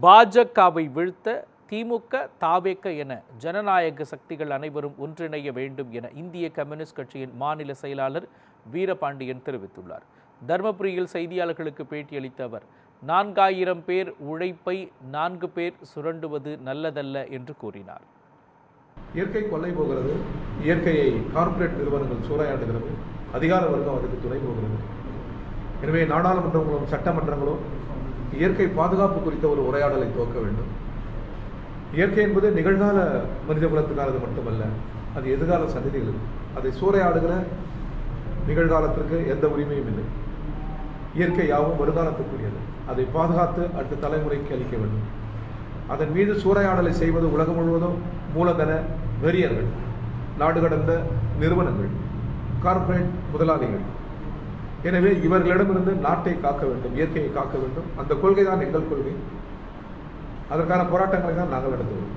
பாஜகவை வீழ்த்த திமுக, தாவேக என ஜனநாயக சக்திகள் அனைவரும் ஒன்றிணைய வேண்டும் என இந்திய கம்யூனிஸ்ட் கட்சியின் மாநில செயலாளர் வீரபாண்டியன் தெரிவித்துள்ளார். தர்மபுரியில் செய்தியாளர்களுக்கு பேட்டியளித்த அவர், 4000 பேர் உழைப்பை 4 பேர் சுரண்டுவது நல்லதல்ல என்று கூறினார். இயற்கை கொள்ளை போகிறது, இயற்கையை கார்ப்பரேட் நிறுவனங்கள் சூறையாடுகிறது, அதிகார வர்க்கம் அதுக்கு துணை போகிறது. எனவே நாடாளுமன்றங்களும் சட்டமன்றங்களும் இயற்கை பாதுகாப்பு குறித்த ஒரு உரையாடலை துவக்க வேண்டும். இயற்கை என்பது நிகழ்கால மனித குலத்துக்கானது மட்டுமல்ல, அது எதிர்கால சந்ததிகளுக்கு. அதை சூறையாடுகிற நிகழ்காலத்திற்கு எந்த உரிமையும் இல்லை. இயற்கை யாவும் வருங்காலத்துக்குரியது. அதை பாதுகாத்து அடுத்த தலைமுறைக்கு அளிக்க வேண்டும். அதன் மீது சூறையாடலை செய்வது உலகம் முழுவதும் மூலதன வெறியர்கள், நாடு கடந்த நிறுவனங்கள், கார்ப்பரேட் முதலாளிகள். எனவே இவர்களிடமிருந்து நாட்டை காக்க வேண்டும், இயற்கையை காக்க வேண்டும். அந்த கொள்கை தான் எங்கள் கொள்கை. அதற்கான போராட்டங்களை தான் நாங்கள் நடத்துவோம்.